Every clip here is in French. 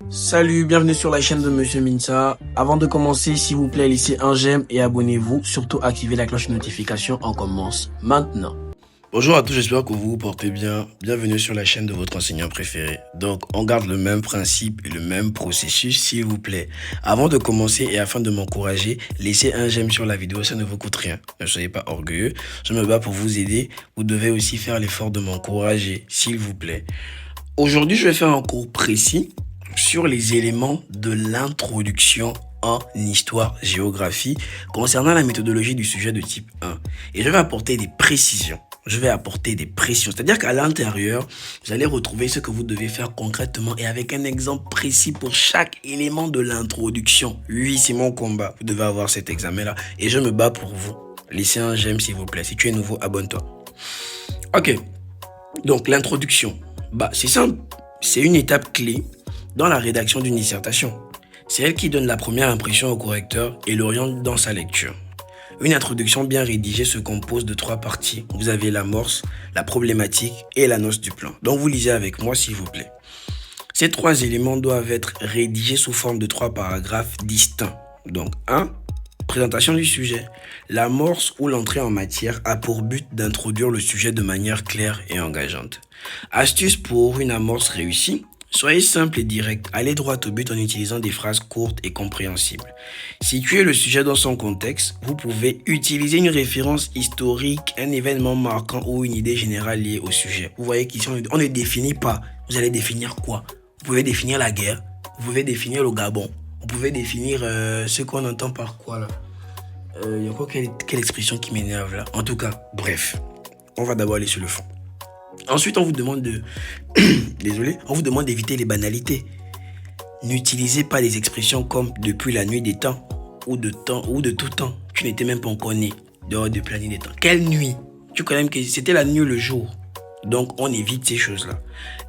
Salut, bienvenue sur la chaîne de Monsieur Minsa. Avant de commencer, s'il vous plaît, laissez un j'aime et abonnez-vous. Surtout, activez la cloche de notification. On commence maintenant. Bonjour à tous, j'espère que vous vous portez bien. Bienvenue sur la chaîne de votre enseignant préféré. Donc, on garde le même principe et le même processus, s'il vous plaît. Avant de commencer et afin de m'encourager, laissez un j'aime sur la vidéo, ça ne vous coûte rien. Ne soyez pas orgueilleux, je me bats pour vous aider. Vous devez aussi faire l'effort de m'encourager, s'il vous plaît. Aujourd'hui, je vais faire un cours précis sur les éléments de l'introduction en histoire-géographie concernant la méthodologie du sujet de type 1. Et je vais apporter des précisions. C'est-à-dire qu'à l'intérieur, vous allez retrouver ce que vous devez faire concrètement et avec un exemple précis pour chaque élément de l'introduction. Oui, c'est mon combat. Vous devez avoir cet examen-là et je me bats pour vous. Laissez un j'aime s'il vous plaît. Si tu es nouveau, abonne-toi. Ok. Donc, l'introduction. C'est simple. C'est une étape clé dans la rédaction d'une dissertation. C'est elle qui donne la première impression au correcteur et l'oriente dans sa lecture. Une introduction bien rédigée se compose de 3 parties. Vous avez l'amorce, la problématique et l'annonce du plan. Donc vous lisez avec moi s'il vous plaît. Ces 3 éléments doivent être rédigés sous forme de 3 paragraphes distincts. Donc 1. Présentation du sujet. L'amorce ou l'entrée en matière a pour but d'introduire le sujet de manière claire et engageante. Astuce pour une amorce réussie. Soyez simple et direct, allez droit au but en utilisant des phrases courtes et compréhensibles. Situez le sujet dans son contexte, vous pouvez utiliser une référence historique, un événement marquant ou une idée générale liée au sujet. Vous voyez qu'ici on ne définit pas, vous allez définir quoi? Vous pouvez définir la guerre, vous pouvez définir le Gabon, vous pouvez définir ce qu'on entend par quoi là. Il y a quoi, quelle expression qui m'énerve là? En tout cas, bref, on va d'abord aller sur le fond. Ensuite, on vous demande d'éviter les banalités. N'utilisez pas des expressions comme depuis la nuit des temps ou de tout temps. Tu n'étais même pas encore né dehors depuis la nuit des temps. Quelle nuit? Tu connais même que c'était la nuit ou le jour. Donc, on évite ces choses-là.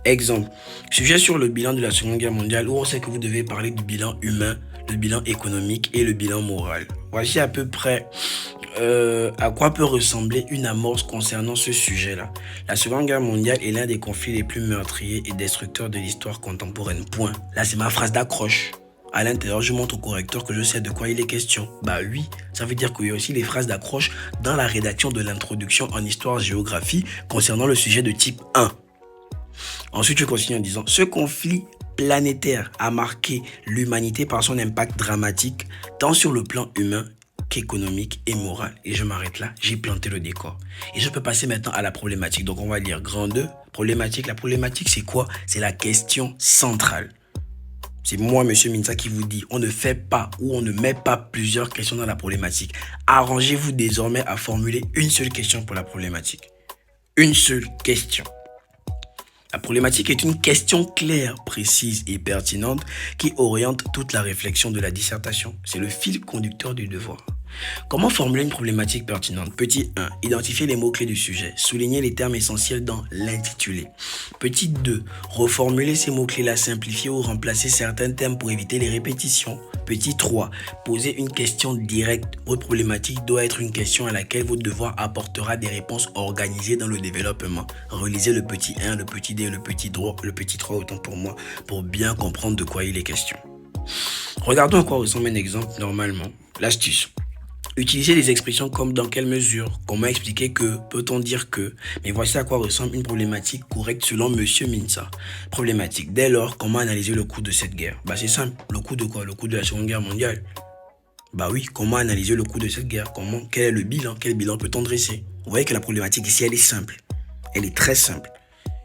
Exemple, sujet sur le bilan de la Seconde Guerre mondiale où on sait que vous devez parler du bilan humain, le bilan économique et le bilan moral. Voici à peu près à quoi peut ressembler une amorce concernant ce sujet-là. La Seconde Guerre mondiale est l'un des conflits les plus meurtriers et destructeurs de l'histoire contemporaine. Point. Là, c'est ma phrase d'accroche. À l'intérieur, je montre au correcteur que je sais de quoi il est question. Oui, ça veut dire qu'il y a aussi les phrases d'accroche dans la rédaction de l'introduction en histoire-géographie concernant le sujet de type 1. Ensuite, je continue en disant, ce conflit planétaire a marqué l'humanité par son impact dramatique, tant sur le plan humain qu'économique et moral. Et je m'arrête là, j'ai planté le décor. Et je peux passer maintenant à la problématique. Donc on va lire grand 2, problématique. La problématique c'est quoi? C'est la question centrale. C'est moi, Monsieur Minsa, qui vous dit, on ne fait pas ou on ne met pas plusieurs questions dans la problématique. Arrangez-vous désormais à formuler une seule question pour la problématique. Une seule question. La problématique est une question claire, précise et pertinente qui oriente toute la réflexion de la dissertation. C'est le fil conducteur du devoir. Comment formuler une problématique pertinente? Petit 1. Identifier les mots-clés du sujet. Souligner les termes essentiels dans l'intitulé. Petit 2. Reformuler ces mots-clés-là, simplifier ou remplacer certains termes pour éviter les répétitions. Petit 3. Poser une question directe. Votre problématique doit être une question à laquelle votre devoir apportera des réponses organisées dans le développement. Relisez le petit 1, le petit 2, le petit 3, autant pour moi, pour bien comprendre de quoi il est question. Regardons à quoi ressemble un exemple normalement. L'astuce. Utilisez des expressions comme dans quelle mesure, comment expliquer que, peut-on dire que. Mais voici à quoi ressemble une problématique correcte selon Monsieur Minsa. Problématique. Dès lors, comment analyser le coût de cette guerre? C'est simple. Le coût de quoi? Le coût de la Seconde Guerre mondiale. Oui, comment analyser le coût de cette guerre? Quel est le bilan? Quel bilan peut-on dresser? Vous voyez que la problématique ici, elle est simple. Elle est très simple.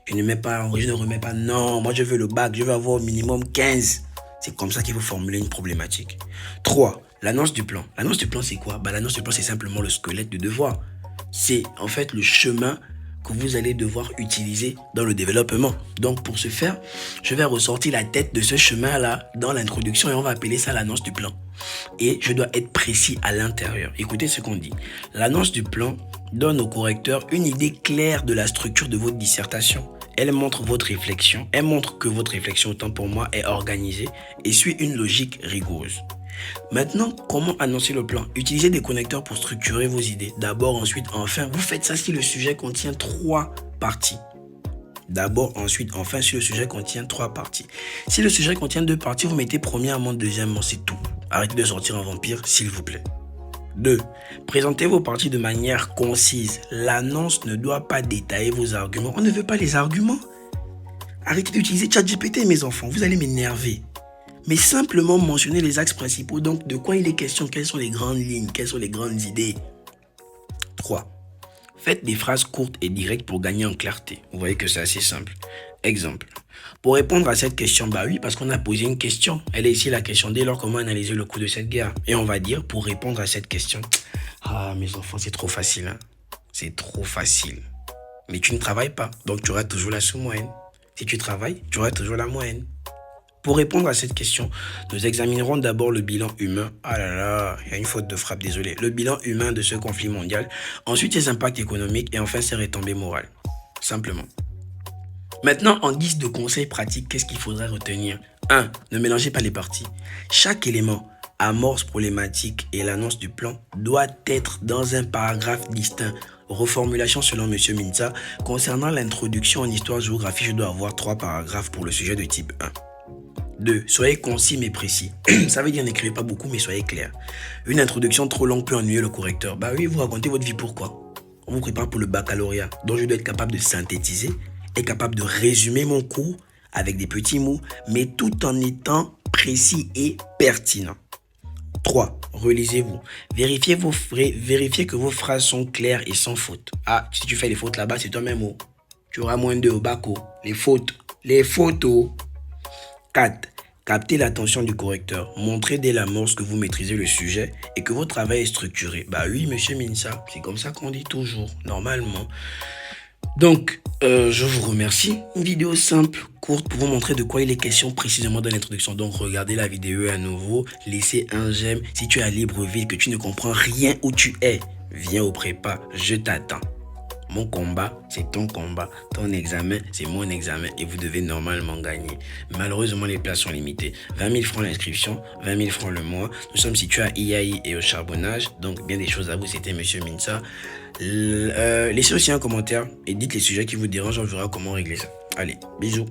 Je ne remets pas, non, moi je veux le bac, je veux avoir au minimum 15. C'est comme ça qu'il faut formuler une problématique. 3. L'annonce du plan. L'annonce du plan, c'est quoi? L'annonce du plan, c'est simplement le squelette du devoir. C'est en fait le chemin que vous allez devoir utiliser dans le développement. Donc, pour ce faire, je vais ressortir la tête de ce chemin-là dans l'introduction et on va appeler ça l'annonce du plan. Et je dois être précis à l'intérieur. Écoutez ce qu'on dit. L'annonce du plan donne au correcteur une idée claire de la structure de votre dissertation. Elle montre que votre réflexion, autant pour moi, est organisée et suit une logique rigoureuse. Maintenant, comment annoncer le plan? Utilisez des connecteurs pour structurer vos idées. D'abord, ensuite, enfin. Vous faites ça si le sujet contient 3 parties. D'abord, ensuite, enfin, si le sujet contient 3 parties. Si le sujet contient 2 parties, vous mettez premièrement, deuxièmement, c'est tout. Arrêtez de sortir un vampire, s'il vous plaît. 2. Présentez vos parties de manière concise. L'annonce ne doit pas détailler vos arguments. On ne veut pas les arguments. Arrêtez d'utiliser ChatGPT, mes enfants, vous allez m'énerver. Mais simplement mentionner les axes principaux, donc de quoi il est question, quelles sont les grandes lignes, quelles sont les grandes idées. 3. Faites des phrases courtes et directes pour gagner en clarté. Vous voyez que c'est assez simple. Exemple. Pour répondre à cette question, bah oui, parce qu'on a posé une question. Elle est ici la question dès lors comment analyser le coût de cette guerre. Et on va dire, pour répondre à cette question, ah mes enfants, c'est trop facile. Hein? C'est trop facile. Mais tu ne travailles pas, donc tu auras toujours la sous-moyenne. Si tu travailles, tu auras toujours la moyenne. Pour répondre à cette question, nous examinerons d'abord le bilan humain. Ah là là, il y a une faute de frappe, désolé. Le bilan humain de ce conflit mondial. Ensuite, ses impacts économiques et enfin ses retombées morales. Simplement. Maintenant, en guise de conseil pratique, qu'est-ce qu'il faudrait retenir? 1. Ne mélangez pas les parties. Chaque élément, amorce problématique et l'annonce du plan doit être dans un paragraphe distinct. Reformulation selon M. Minza. Concernant l'introduction en histoire-géographie, je dois avoir 3 paragraphes pour le sujet de type 1. 2. Soyez concis mais précis. Ça veut dire n'écrivez pas beaucoup mais soyez clair. Une introduction trop longue peut ennuyer le correcteur. Bah oui, vous racontez votre vie pourquoi? On vous prépare pour le baccalauréat. Donc je dois être capable de synthétiser et capable de résumer mon cours avec des petits mots, mais tout en étant précis et pertinent. 3. Relisez-vous. Vérifiez que vos phrases sont claires et sans faute. Ah, si tu fais les fautes là-bas, c'est toi-même. Oh. Tu auras moins 2 au bac. Oh. Les fautes. Les photos. 4. Captez l'attention du correcteur. Montrez dès l'amorce que vous maîtrisez le sujet et que votre travail est structuré. Bah oui, monsieur Minsa, c'est comme ça qu'on dit toujours, normalement. Donc, je vous remercie. Une vidéo simple, courte, pour vous montrer de quoi il est question précisément dans l'introduction. Donc, regardez la vidéo à nouveau, laissez un j'aime. Si tu es à Libreville, que tu ne comprends rien où tu es, viens au prépa, je t'attends. Mon combat, c'est ton combat. Ton examen, c'est mon examen. Et vous devez normalement gagner. Malheureusement, les places sont limitées. 20 000 francs l'inscription, 20 000 francs le mois. Nous sommes situés à IAI et au charbonnage. Donc, bien des choses à vous. C'était Monsieur Minsa. Laissez aussi un commentaire et dites les sujets qui vous dérangent. On verra comment régler ça. Allez, bisous.